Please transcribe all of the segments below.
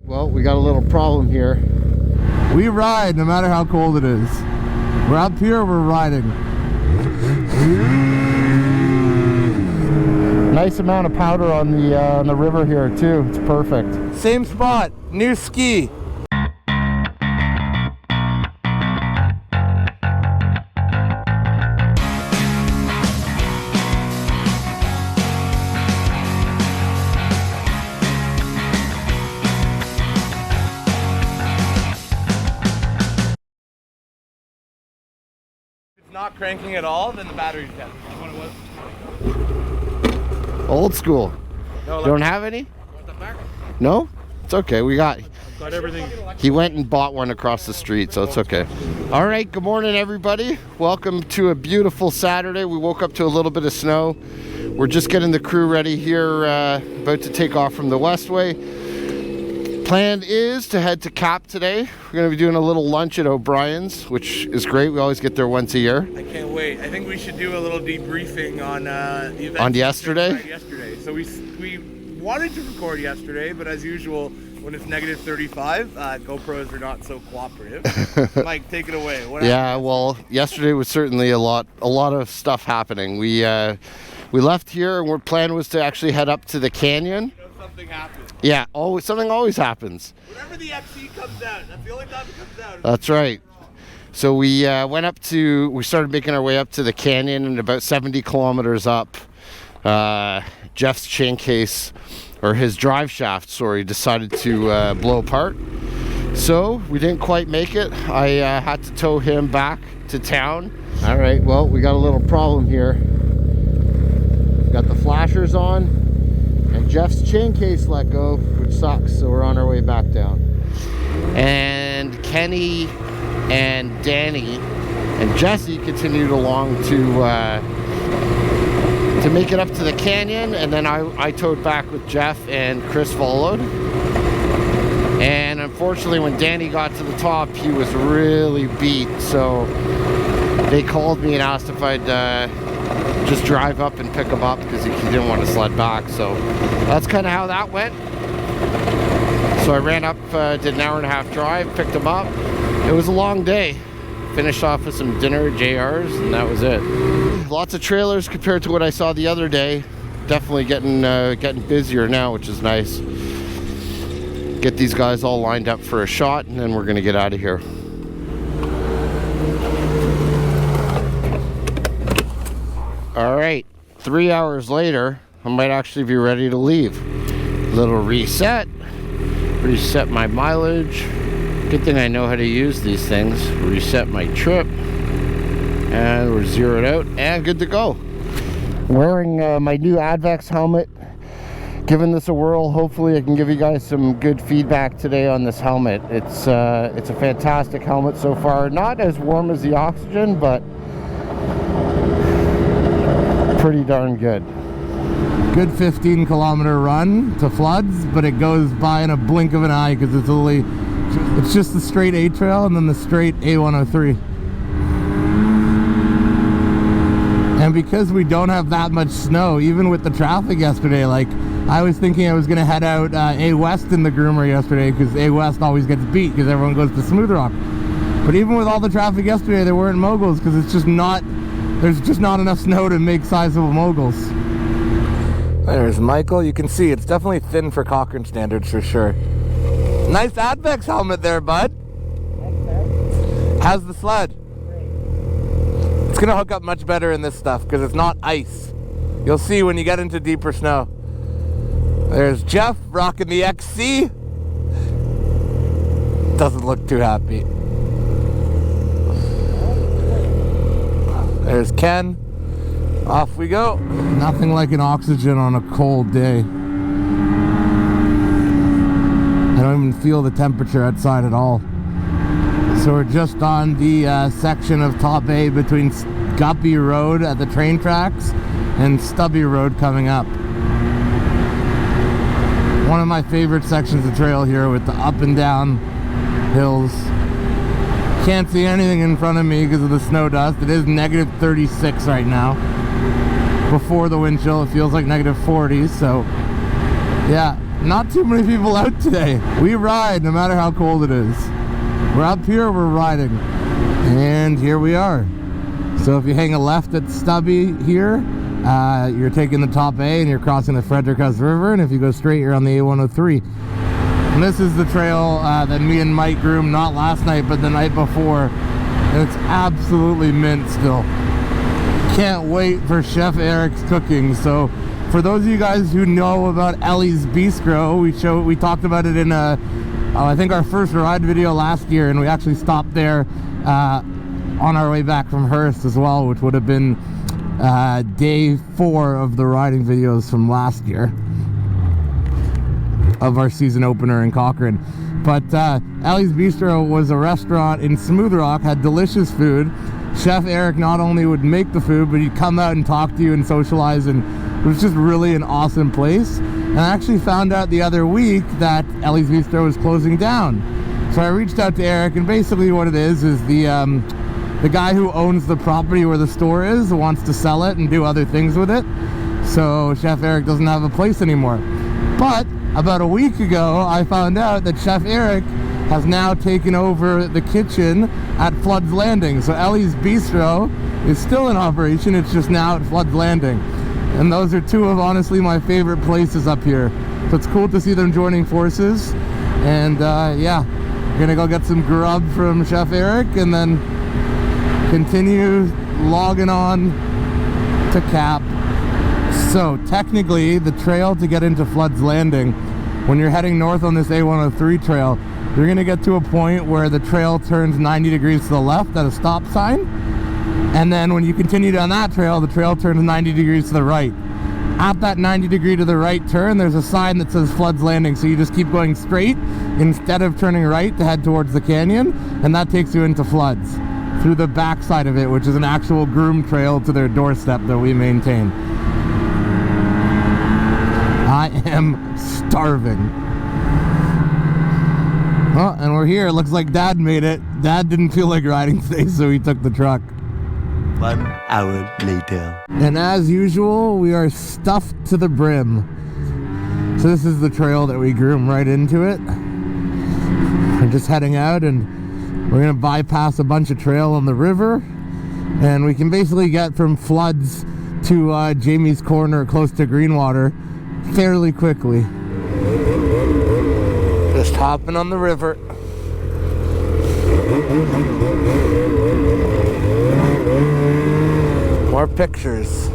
Well, we got a little problem here. We ride no matter how cold it is. We're up here, we're riding. Nice amount of powder on the river here too. It's perfect. Same spot, new ski. Not cranking at all, then the battery's dead. That's what it was. Old school. No, you don't have any? Want that back? No? It's okay. We got everything. He went and bought one across the street, so it's okay. All right, good morning, everybody. Welcome to a beautiful Saturday. We woke up to a little bit of snow. We're just getting the crew ready here, about to take off from the Westway. Plan is to head to Cap today. We're going to be doing a little lunch at Obrien's, which is great. We always get there once a year. I can't wait. I think we should do a little debriefing on the event. On yesterday? Yesterday. So we wanted to record yesterday, but as usual, when it's negative 35, GoPros are not so cooperative. Mike, take it away. What happened? Well, yesterday was certainly a lot of stuff happening. We left here, and our plan was to actually head up to the canyon. Something happened. Yeah, something always happens. Whenever the XC comes out, that's the only time it comes out. That's right. So we we started making our way up to the canyon, and about 70 kilometers up, Jeff's chain case, or his drive shaft, decided to blow apart. So we didn't quite make it. I had to tow him back to town. All right, well, we got a little problem here. We've got the flashers on. And Jeff's chain case let go, which sucks, so we're on our way back down. And Kenny and Danny and Jesse continued along to make it up to the canyon, and then I towed back with Jeff, and Chris followed. And unfortunately, when Danny got to the top, he was really beat, so they called me and asked if I'd just drive up and pick him up because he didn't want to sled back. So that's kind of how that went. So I ran up, did an hour and a half drive, picked him up. It was a long day. Finished off with some dinner at JR's, and that was it. Lots of trailers compared to what I saw the other day. Definitely getting busier now, which is nice. Get these guys all lined up for a shot, and then we're gonna get out of here. All right, 3 hours later, I might actually be ready to leave. Little reset my mileage. Good thing I know how to use these things. Reset my trip, and we're zeroed out and good to go. Wearing my new Advex helmet, giving this a whirl. Hopefully I can give you guys some good feedback today on this helmet. It's a fantastic helmet so far. Not as warm as the Oxygen, but pretty darn good. Good 15-kilometer run to floods, but it goes by in a blink of an eye because it's just the straight A trail and then the straight A103. And because we don't have that much snow, even with the traffic yesterday, like I was thinking I was going to head out A West in the groomer yesterday because A West always gets beat because everyone goes to Smooth Rock. But even with all the traffic yesterday, there weren't moguls because there's just not enough snow to make sizable moguls. There's Michael. You can see it's definitely thin for Cochrane standards for sure. Nice Advex helmet there, bud. How's the sled? It's gonna hook up much better in this stuff because it's not ice. You'll see when you get into deeper snow. There's Jeff rocking the XC. Doesn't look too happy. There's Ken. Off we go. Nothing like an Oxygen on a cold day. I don't even feel the temperature outside at all. So we're just on the section of Top A between Guppy Road at the train tracks and Stubby Road coming up. One of my favorite sections of trail here with the up and down hills. Can't see anything in front of me because of the snow dust. It is negative 36 right now. Before the wind chill, it feels like negative 40, so Yeah, not too many people out today. We ride no matter how cold it is. We're up here, we're riding. And here we are. So if you hang a left at Stubby here, you're taking the top A and you're crossing the Frederickhouse River, and if you go straight, you're on the A103. And this is the trail that me and Mike groomed, not last night, but the night before. And it's absolutely mint still. Can't wait for Chef Eric's cooking. So for those of you guys who know about Ellie's Bistro, we talked about it in I think our first ride video last year, and we actually stopped there on our way back from Hearst as well, which would have been day 4 of the riding videos from last year of our season opener in Cochrane. But Ellie's Bistro was a restaurant in Smooth Rock, had delicious food. Chef Eric not only would make the food, but he'd come out and talk to you and socialize, and it was just really an awesome place. And I actually found out the other week that Ellie's Bistro was closing down. So I reached out to Eric, and basically what it is the guy who owns the property where the store is wants to sell it and do other things with it. So Chef Eric doesn't have a place anymore. But about a week ago, I found out that Chef Eric has now taken over the kitchen at Flood's Landing. So Ellie's Bistro is still in operation, it's just now at Flood's Landing. And those are two of, honestly, my favorite places up here. So it's cool to see them joining forces. And yeah, we're gonna go get some grub from Chef Eric and then continue logging on to Cap. So technically, the trail to get into Flood's Landing, when you're heading north on this A103 trail, you're gonna get to a point where the trail turns 90 degrees to the left at a stop sign. And then when you continue down that trail, the trail turns 90 degrees to the right. At that 90 degree to the right turn, there's a sign that says Flood's Landing. So you just keep going straight instead of turning right to head towards the canyon. And that takes you into Floods through the back side of it, which is an actual groomed trail to their doorstep that we maintain. I am starving. Oh, and we're here. It looks like Dad made it. Dad didn't feel like riding today, so he took the truck. 1 hour later. And as usual, we are stuffed to the brim. So this is the trail that we groom right into it. We're just heading out, and we're gonna bypass a bunch of trail on the river, and we can basically get from Floods to Jamie's Corner close to Greenwater fairly quickly. Just hopping on the river. More pictures.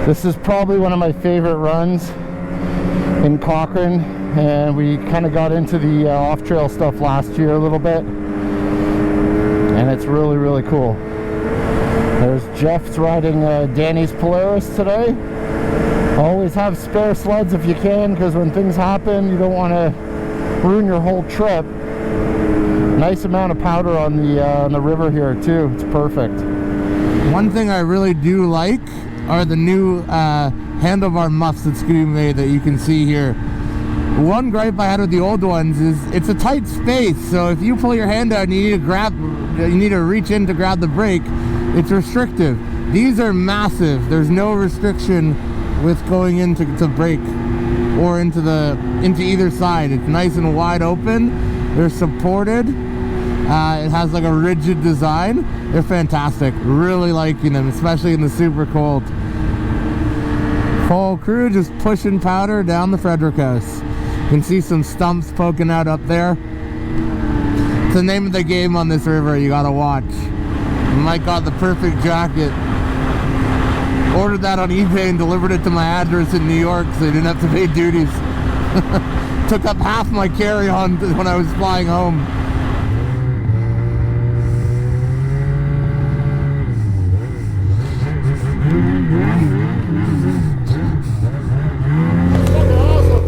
This is probably one of my favorite runs in Cochrane, and we kind of got into the off-trail stuff last year a little bit, and it's really, really cool. There's Jeff's riding Danny's Polaris today. Always have spare sleds if you can, because when things happen, you don't want to ruin your whole trip. Nice amount of powder on the river here too. It's perfect. One thing I really do like are the new handlebar muffs that Skidoo made that you can see here. One gripe I had with the old ones is it's a tight space, so if you pull your hand out and you need to reach in to grab the brake, it's restrictive. These are massive. There's no restriction with going into brake or into either side. It's nice and wide open. They're supported. It has like a rigid design. They're fantastic. Really liking them, especially in the super cold. Whole crew just pushing powder down the Frederickhouse. You can see some stumps poking out up there. It's the name of the game on this river you gotta watch. Mike got the perfect jacket. Ordered that on eBay and delivered it to my address in New York so I didn't have to pay duties. Took up half my carry-on when I was flying home.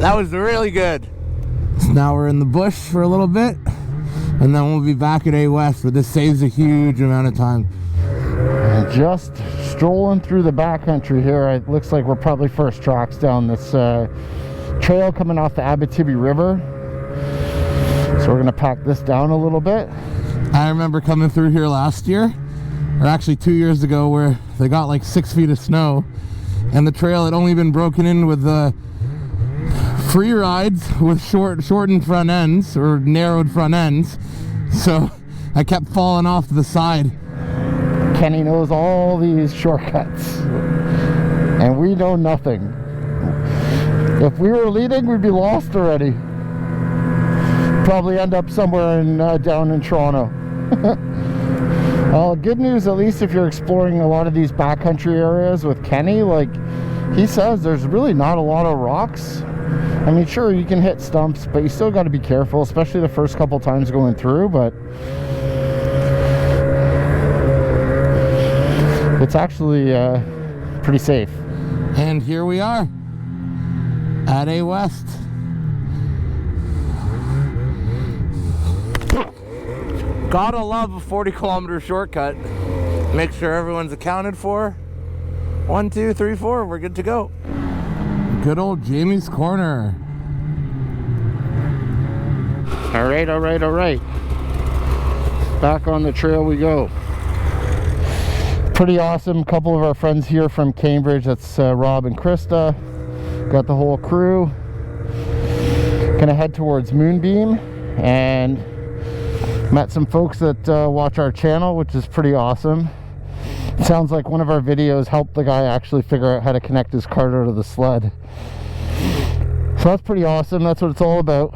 That was really good. So now we're in the bush for a little bit, and then we'll be back at A West, but this saves a huge amount of time. Just strolling through the backcountry here. It looks like we're probably first tracks down this trail coming off the Abitibi River. So we're gonna pack this down a little bit. I remember coming through here last year, or actually 2 years ago, where they got like 6 feet of snow, and the trail had only been broken in with free rides with shortened front ends, or narrowed front ends. So I kept falling off to the side. Kenny knows all these shortcuts, and we know nothing. If we were leading, we'd be lost already. Probably end up somewhere in down in Toronto. Well, good news, at least if you're exploring a lot of these backcountry areas with Kenny, like he says, there's really not a lot of rocks. I mean, sure, you can hit stumps, but you still got to be careful, especially the first couple times going through, but it's actually pretty safe. And here we are at A West. Gotta love a 40-kilometer shortcut. Make sure everyone's accounted for. 1, 2, 3, 4, we're good to go. Good old Jamie's Corner. All right, all right, all right. Back on the trail we go. Pretty awesome. Couple of our friends here from Cambridge. That's Rob and Krista. Got the whole crew. Gonna head towards Moonbeam, and met some folks that watch our channel, which is pretty awesome. Sounds like one of our videos helped the guy actually figure out how to connect his cart out of the sled. So that's pretty awesome. That's what it's all about.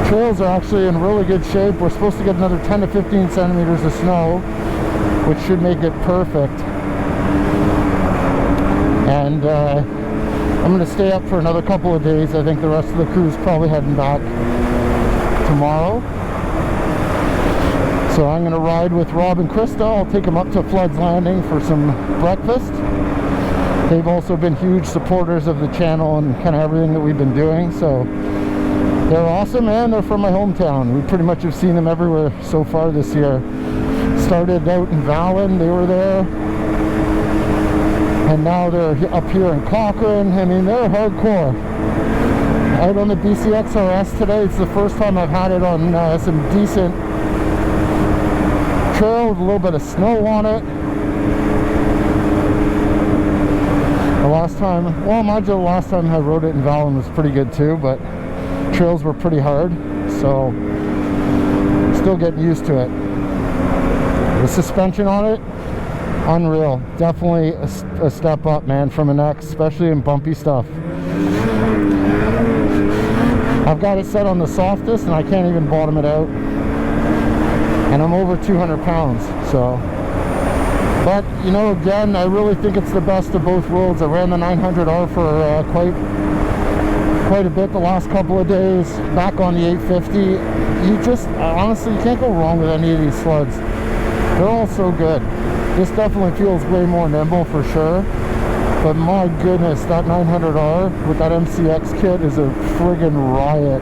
Trails are actually in really good shape. We're supposed to get another 10 to 15 centimeters of snow, which should make it perfect. And I'm going to stay up for another couple of days. I think the rest of the crew's probably heading back tomorrow. So I'm going to ride with Rob and Krista. I'll take them up to Flood's Landing for some breakfast. They've also been huge supporters of the channel and kind of everything that we've been doing. So they're awesome, and they're from my hometown. We pretty much have seen them everywhere so far this year. Started out in Vallon, they were there. And now they're up here in Cochrane. I mean, they're hardcore. Out on the BCXRS today, it's the first time I've had it on some decent trail with a little bit of snow on it. The last time, well, mind you, the last time I rode it in Vallon was pretty good too, but trails were pretty hard, so still getting used to it. The suspension on it, unreal. Definitely a step up, man, from an X, especially in bumpy stuff. I've got it set on the softest and I can't even bottom it out. And I'm over 200 pounds, so. But, you know, again, I really think it's the best of both worlds. I ran the 900R for quite a bit the last couple of days. Back on the 850. You just, honestly, you can't go wrong with any of these sleds. They're all so good. This definitely feels way more nimble for sure. But my goodness, that 900R with that MCX kit is a friggin' riot.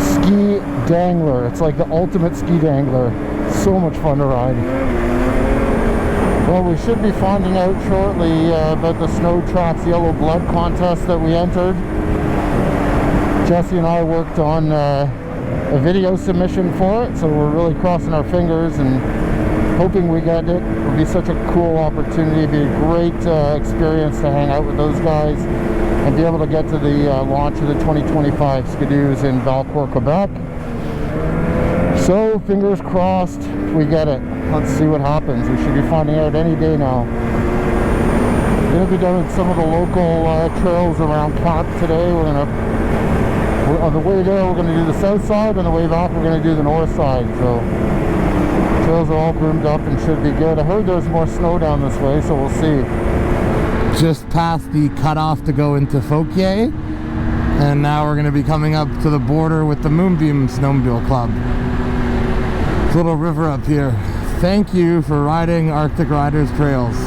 Ski dangler. It's like the ultimate ski dangler. So much fun to ride. Well, we should be finding out shortly about the Snow Tracks Yellow Blood contest that we entered. Jesse and I worked on a video submission for it, so we're really crossing our fingers and hoping we get it. It'll be such a cool opportunity. It'll be a great experience to hang out with those guys and be able to get to the launch of the 2025 skidoos in Valcourt, Quebec. So, fingers crossed we get it. Let's see what happens. We should be finding out any day now. We're going to be doing some of the local trails around Cap today. On the way there, we're going to do the south side. On the way back, we're going to do the north side. So, trails are all groomed up and should be good. I heard there's more snow down this way, so we'll see. Just past the cutoff to go into Fauquier, and now we're going to be coming up to the border with the Moonbeam Snowmobile Club. Little river up here. Thank you for riding Arctic Riders trails.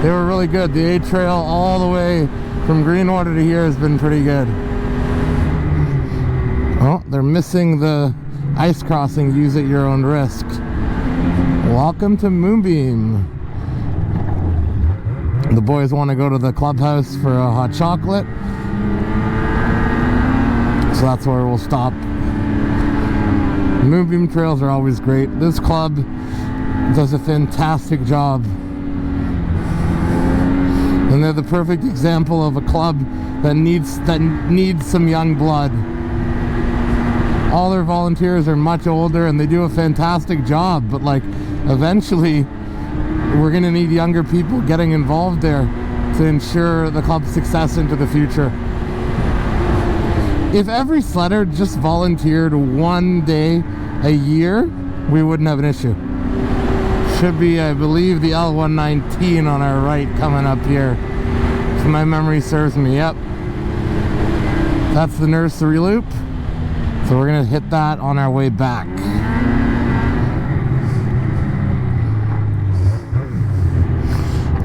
They were really good. The A trail all the way from Greenwater to here has been pretty good. Oh, they're missing the ice crossing. Use at your own risk. Welcome to Moonbeam. The boys want to go to the clubhouse for a hot chocolate, so that's where we'll stop. Moonbeam trails are always great. This club does a fantastic job. And they're the perfect example of a club that needs some young blood. All their volunteers are much older and they do a fantastic job, but like eventually we're gonna need younger people getting involved there to ensure the club's success into the future. If every sledder just volunteered one day a year, we wouldn't have an issue. Should be, I believe, the L119 on our right coming up here. If my memory serves me, yep. That's the nursery loop. So we're gonna hit that on our way back.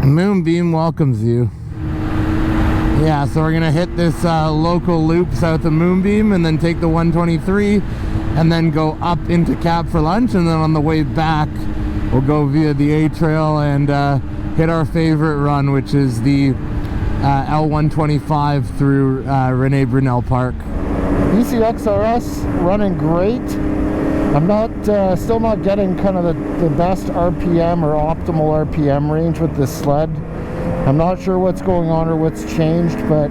Moonbeam welcomes you. Yeah, so we're gonna hit this local loop south of Moonbeam and then take the 123 and then go up into Cap for lunch, and then on the way back we'll go via the A trail and hit our favorite run, which is the L125 through Rene Brunel Park. ECXRS running great. I'm not still not getting kind of the best RPM or optimal RPM range with this sled. I'm not sure what's going on or what's changed, but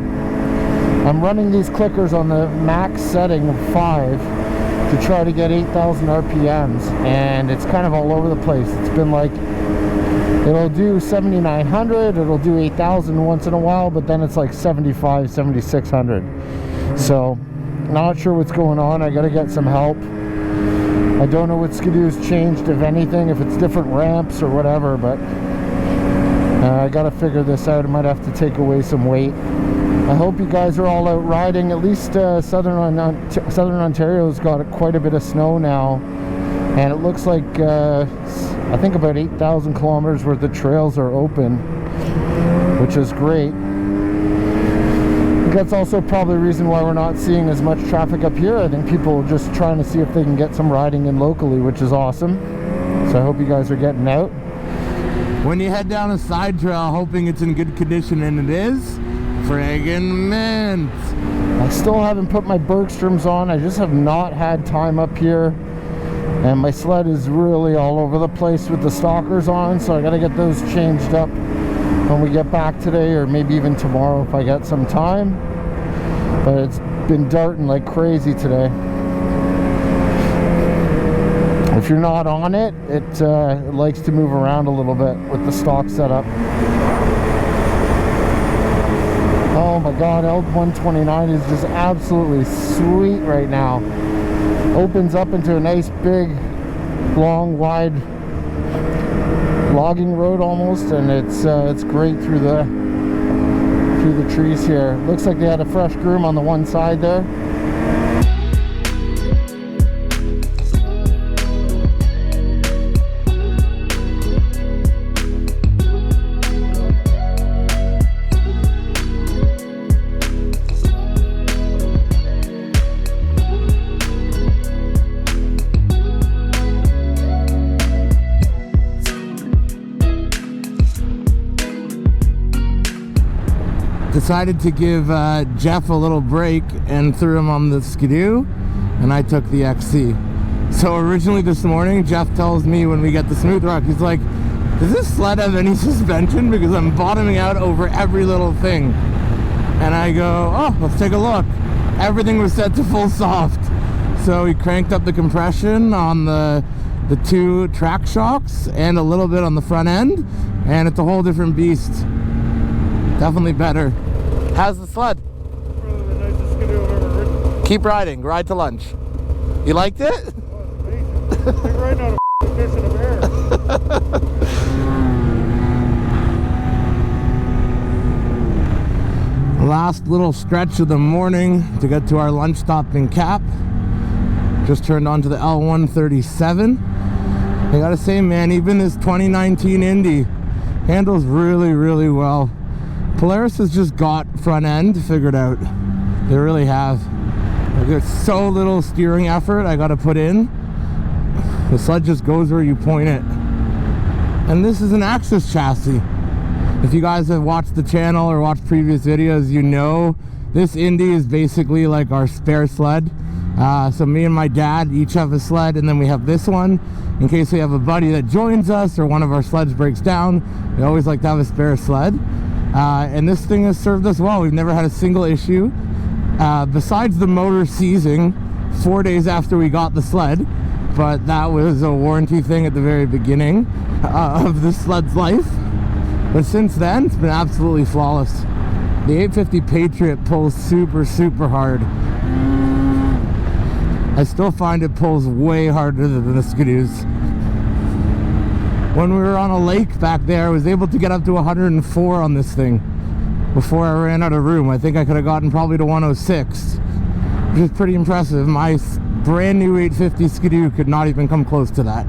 I'm running these clickers on the max setting of 5 to try to get 8,000 RPMs, and it's kind of all over the place. It's been like, it'll do 7,900, it'll do 8,000 once in a while, but then it's like 75, 7,600. So not sure what's going on. I gotta get some help. I don't know what skidoo's changed, if anything, if it's different ramps or whatever, but I gotta figure this out. I might have to take away some weight. I hope you guys are all out riding. At least Southern Ontario's got quite a bit of snow now, and it looks like I think about 8,000 kilometers worth of trails are open, which is great. I think that's also probably the reason why we're not seeing as much traffic up here. I think people are just trying to see if they can get some riding in locally, which is awesome. So I hope you guys are getting out. When you head down a side trail hoping it's in good condition, and it is, friggin' mint. I still haven't put my Bergstroms on. I just have not had time up here, and my sled is really all over the place with the stalkers on, so I gotta get those changed up when we get back today, or maybe even tomorrow if I get some time. But it's been darting like crazy today. If you're not on it, it likes to move around a little bit with the stock setup. Oh my god, L129 is just absolutely sweet right now. Opens up into a nice big, long, wide logging road almost, and it's great through the trees here. Looks like they had a fresh groom on the one side there. Decided to give Jeff a little break and threw him on the skidoo, and I took the XC. So originally this morning, Jeff tells me when we get the smooth rock, he's like, does this sled have any suspension? Because I'm bottoming out over every little thing. And I go, oh, let's take a look. Everything was set to full soft. So we cranked up the compression on the 2 track shocks and a little bit on the front end, and it's a whole different beast. Definitely better. How's the sled? Probably the nicest skidoo I've ever ridden. Keep riding. Ride to lunch. You liked it? Oh, it's amazing. It's like riding on a fish in a bear. Last little stretch of the morning to get to our lunch stop in Cap. Just turned onto the L137. I gotta say, man, even this 2019 Indy handles really, really well. Polaris has just got front end figured out. They really have. There's so little steering effort I gotta put in. The sled just goes where you point it. And this is an Axis chassis. If you guys have watched the channel or watched previous videos, you know this Indy is basically like our spare sled. So me and my dad each have a sled, and then we have this one in case we have a buddy that joins us or one of our sleds breaks down. We always like to have a spare sled. And this thing has served us well. We've never had a single issue. Besides the motor seizing 4 days after we got the sled, but that was a warranty thing at the very beginning of the sled's life. But since then, it's been absolutely flawless. The 850 Patriot pulls super, super hard. I still find it pulls way harder than the skidoos. When we were on a lake back there, I was able to get up to 104 on this thing before I ran out of room. I think I could have gotten probably to 106, which is pretty impressive. My brand new 850 skidoo could not even come close to that.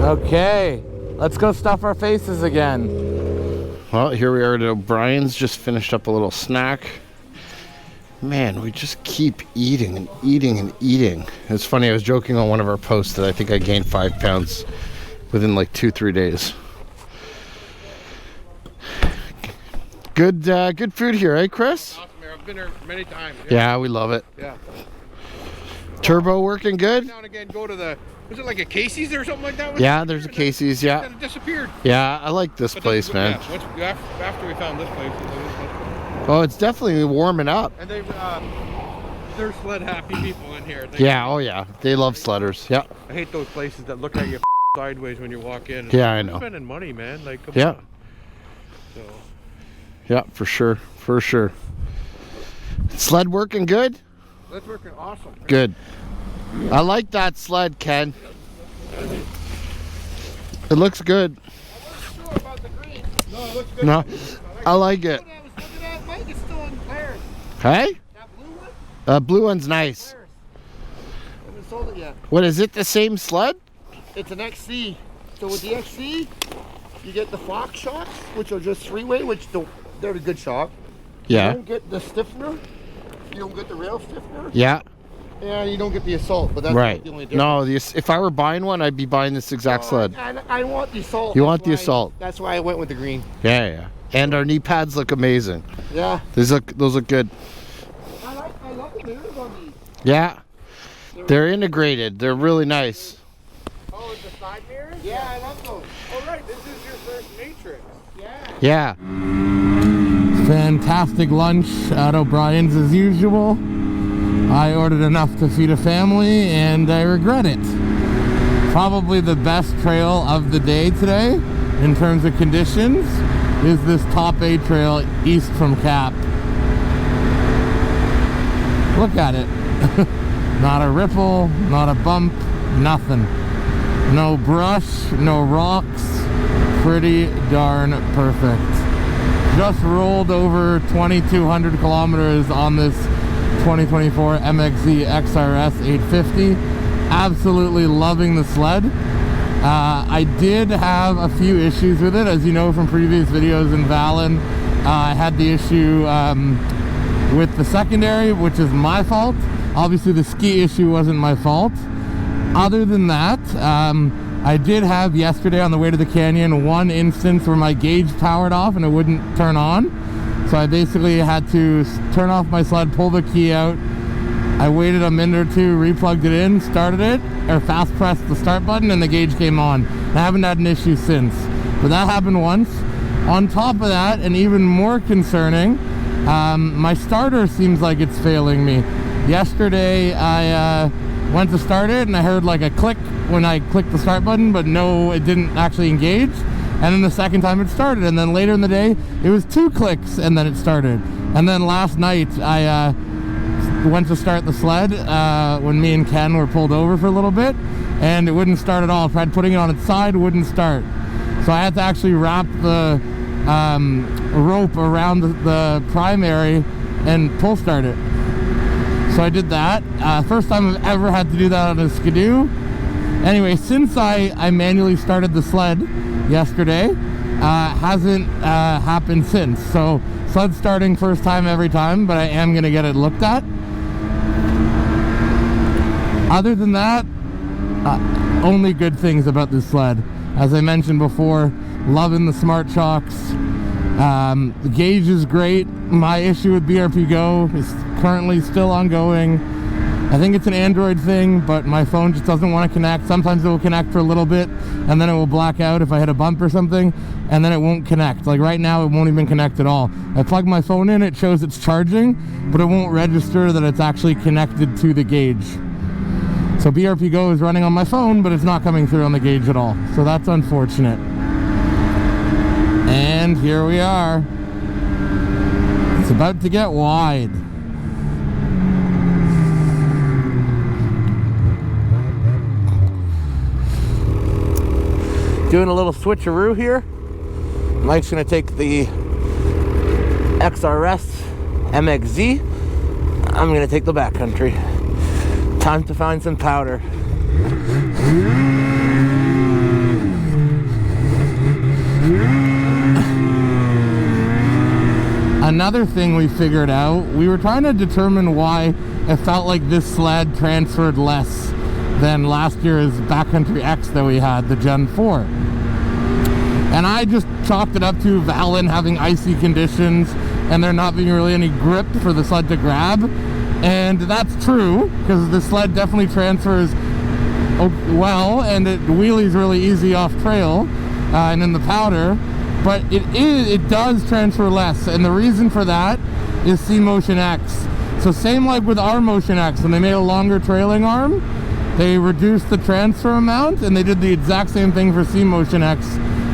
Okay, let's go stuff our faces again. Well, here we are at O'Brien's. Just finished up a little snack. Man, we just keep eating and eating and eating. It's funny, I was joking on one of our posts that I think I gained 5 pounds within like 2-3 days. Good food here, eh, Chris? Awesome here. I've been here many times. Yeah, we love it. Yeah. Turbo working good? Now and again, go to the, was it like a Casey's or something like that? Yeah, there's a Casey's, yeah. It disappeared. Yeah, I like this place, man. Yeah, after we found this place, Oh, it's definitely warming up. and they're sled happy people in here. Yeah, oh yeah. They love sledders. Yeah. I hate those places that look at you sideways when you walk in. Yeah, I know. You're spending money, man. Like, come Yeah. on. So, Yeah, for sure. For sure. Sled working good? that's working awesome. Good. I like that sled, Ken. It looks good. I wasn't sure about the green. No, it looks good. No, I like it. I was looking at Mike. It's still in Polaris. Hey? That blue one? Blue one's nice. Polaris. I haven't sold it yet. What, is it the same sled? It's an XC. So with the XC, you get the Fox shocks, which are just three-way, which they're a good shock. You Yeah. don't get the stiffener. You don't get the rail stiffener. Yeah. And you don't get the Assault, but that's Right. the only difference. No, if I were buying one, I'd be buying this exact sled. And I want the Assault. You That's want the why- Assault. That's why I went with the green. Yeah, yeah. And our knee pads look amazing. Yeah. Those look good. I love the mirrors on these. Yeah. They're integrated. They're really nice. Oh, it's the side mirrors? Yeah, I love those. Oh, right. This is your first Matrix. Yeah. Yeah. Fantastic lunch at O'Brien's as usual. I ordered enough to feed a family and I regret it. Probably the best trail of the day today in terms of conditions is this top 8 trail east from Cap. Look at it. Not a ripple, not a bump, nothing. No brush, no rocks. Pretty darn perfect. Just rolled over 2,200 kilometers on this 2024 MXZ XRS 850. Absolutely loving the sled. I did have a few issues with it, as you know from previous videos in Vallon. I had the issue with the secondary, which is my fault. Obviously the ski issue wasn't my fault. Other than that, I did have yesterday on the way to the canyon one instance where my gauge powered off and it wouldn't turn on. So I basically had to turn off my sled, pull the key out. I waited a minute or two, replugged it in, started it, or fast pressed the start button, and the gauge came on. I haven't had an issue since. But that happened once. On top of that, and even more concerning, my starter seems like it's failing me. Yesterday, I went to start it, and I heard like a click when I clicked the start button, but no, it didn't actually engage. And then the second time it started, and then later in the day, it was 2 clicks, and then it started. And then last night, I went to start the sled when me and Ken were pulled over for a little bit, and it wouldn't start at all. Tried putting it on its side, wouldn't start. So I had to actually wrap the rope around the primary and pull start it. So I did that. First time I've ever had to do that on a skidoo. Anyway, since I manually started the sled yesterday, hasn't happened since. So sled starting first time every time, but I am gonna get it looked at. Other than that, only good things about this sled. As I mentioned before, loving the smart shocks. The gauge is great. My issue with BRP Go is currently still ongoing. I think it's an Android thing, but my phone just doesn't want to connect. Sometimes it will connect for a little bit, and then it will black out if I hit a bump or something, and then it won't connect. Like right now, it won't even connect at all. I plug my phone in, it shows it's charging, but it won't register that it's actually connected to the gauge. So BRP Go is running on my phone, but it's not coming through on the gauge at all. So that's unfortunate. And here we are. It's about to get wide. Doing a little switcheroo here. Mike's gonna take the XRS MXZ. I'm gonna take the backcountry. Time to find some powder. Another thing we figured out, we were trying to determine why it felt like this sled transferred less than last year's backcountry X that we had, the Gen 4. And I just chalked it up to Valen having icy conditions and there not being really any grip for the sled to grab. And that's true, because the sled definitely transfers well, and it wheelies really easy off trail and in the powder. But it does transfer less, and the reason for that is C-Motion X. So same like with our Motion X, when they made a longer trailing arm, they reduced the transfer amount, and they did the exact same thing for C-Motion X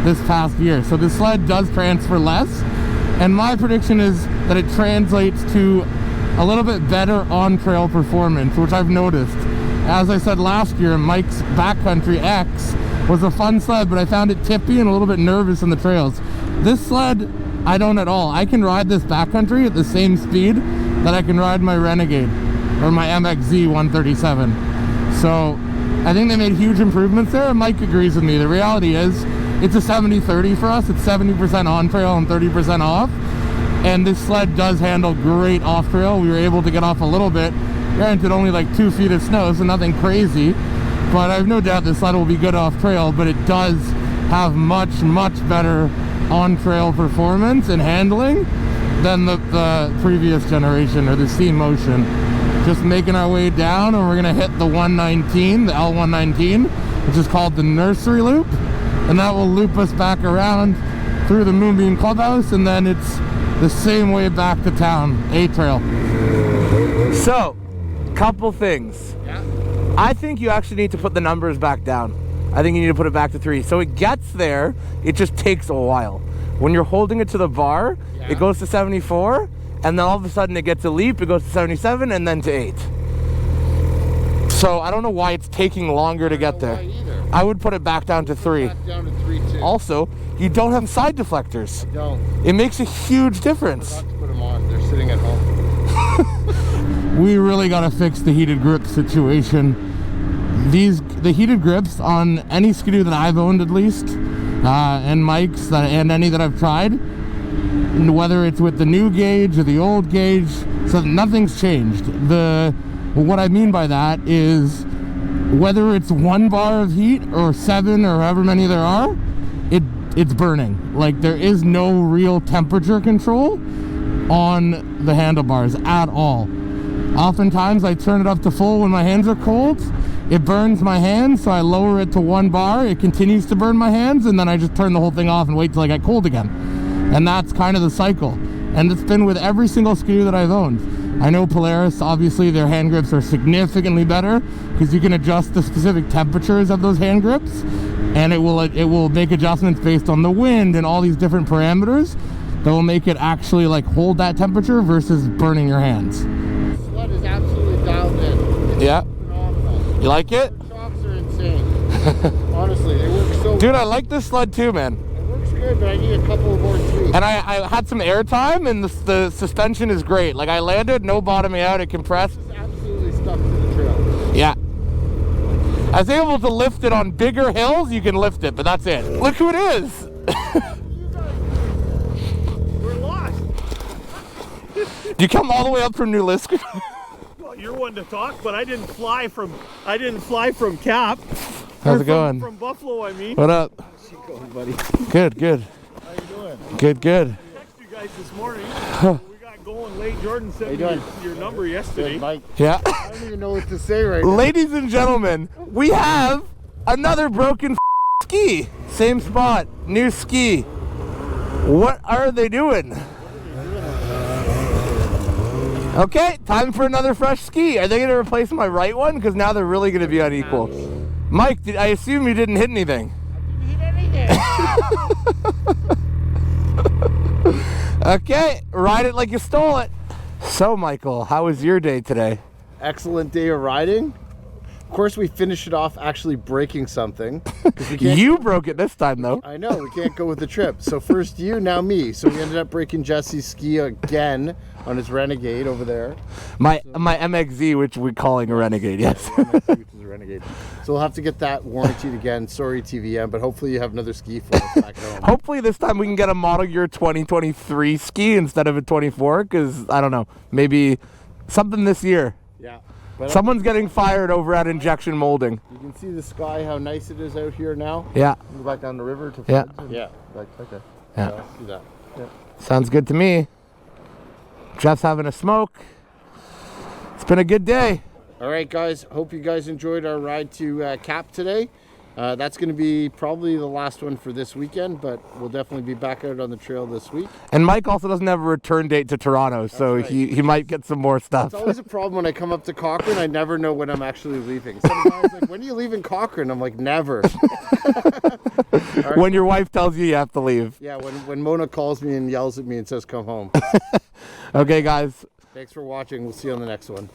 this past year. So the sled does transfer less, and my prediction is that it translates to a little bit better on-trail performance, which I've noticed. As I said last year, Mike's Backcountry X was a fun sled, but I found it tippy and a little bit nervous in the trails. This sled, I don't at all. I can ride this backcountry at the same speed that I can ride my Renegade or my MXZ 137. So I think they made huge improvements there, and Mike agrees with me. The reality is it's a 70-30 for us. It's 70% on trail and 30% off. And this sled does handle great off trail. We were able to get off a little bit. Granted, only like 2 feet of snow, so nothing crazy. But I have no doubt this sled will be good off trail, but it does have much better on-trail performance and handling than the previous generation, or the C-Motion. Just making our way down, and we're gonna hit the 119, the L119, which is called the Nursery Loop, and that will loop us back around through the Moonbeam Clubhouse, and then it's the same way back to town, A-Trail. So, couple things. Yeah. I think you actually need to put the numbers back down. I think you need to put it back to 3. So it gets there, it just takes a while. When you're holding it to the bar, it goes to 74, and then all of a sudden it gets a leap, it goes to 77, and then to 8. So I don't know why it's taking longer to get there. I would put it back down to 3. Back down to 3 too. Also, you don't have side deflectors. I don't. It makes a huge difference. I forgot to put them on. They're sitting at home. We really got to fix the heated grip situation. The heated grips on any skidoo that I've owned, at least, and Mike's, and any that I've tried, whether it's with the new gauge or the old gauge, so nothing's changed. What I mean by that is whether it's 1 bar of heat or 7 or however many there are, it's burning. Like, there is no real temperature control on the handlebars at all. Oftentimes I turn it up to full when my hands are cold. It burns my hands, so I lower it to 1 bar. It continues to burn my hands, and then I just turn the whole thing off and wait till I get cold again. And that's kind of the cycle. And it's been with every single skidoo that I've owned. I know Polaris, obviously their hand grips are significantly better because you can adjust the specific temperatures of those hand grips, and it will make adjustments based on the wind and all these different parameters that will make it actually like hold that temperature versus burning your hands. The sled is absolutely dialed in. It's phenomenal. You like it? The shocks are insane. Honestly, they work so Dude, well. I like this sled too, man. It works good, but I need a couple more tweaks. And I had some air time, and the suspension is great. Like, I landed, no bottoming out, it compressed. It's absolutely stuck to the trail. Yeah. I was able to lift it on bigger hills, you can lift it, but that's it. Look who it is! We're lost. Do you come all the way up from New Lisk? Well, you're one to talk, but I didn't fly from Cap. How's it going? From Buffalo, I mean. What up? going, buddy? Good, good. How you doing? Good, good. I texted you guys this morning. We got going late. Jordan sent me your number yesterday. Mike, Yeah. I don't even know what to say right now. Ladies and gentlemen, we have another broken ski. Same spot, new ski. What are they doing? Okay, time for another fresh ski. Are they going to replace my right one? Because now they're really going to be unequal. Mike, I assume you didn't hit anything. I didn't hit anything. Okay, ride it like you stole it. So, Michael, how was your day today? Excellent day of riding. Of course, we finished it off actually breaking something. 'Cause we can't, You broke it this time, though. I know, we can't go with the trip. So first you, now me. So we ended up breaking Jesse's ski again on his Renegade over there. My MXZ, which we're calling a Renegade, yes. Which is a Renegade. So we'll have to get that warranted again. Sorry, TVM, but hopefully you have another ski for us back at home. Hopefully this time we can get a model year 2023 ski instead of a 24, because, I don't know, maybe something this year. Yeah. But Someone's getting fired over at Injection Molding. you can see the sky, how nice it is out here now. Yeah, Go back down the river to Yeah. Fred's and Yeah. Like, okay. yeah. So, do that. Sounds good to me. Jeff's having a smoke. It's been a good day. All right, guys. Hope you guys enjoyed our ride to Cap today. That's going to be probably the last one for this weekend, but we'll definitely be back out on the trail this week. And Mike also doesn't have a return date to Toronto, so right. he might get some more stuff. It's always a problem when I come up to Cochrane. I never know when I'm actually leaving. Some guys like, when are you leaving Cochrane? I'm like, never. When your wife tells you you have to leave. Yeah, when Mona calls me and yells at me and says, come home. Okay, guys. Thanks for watching. We'll see you on the next one.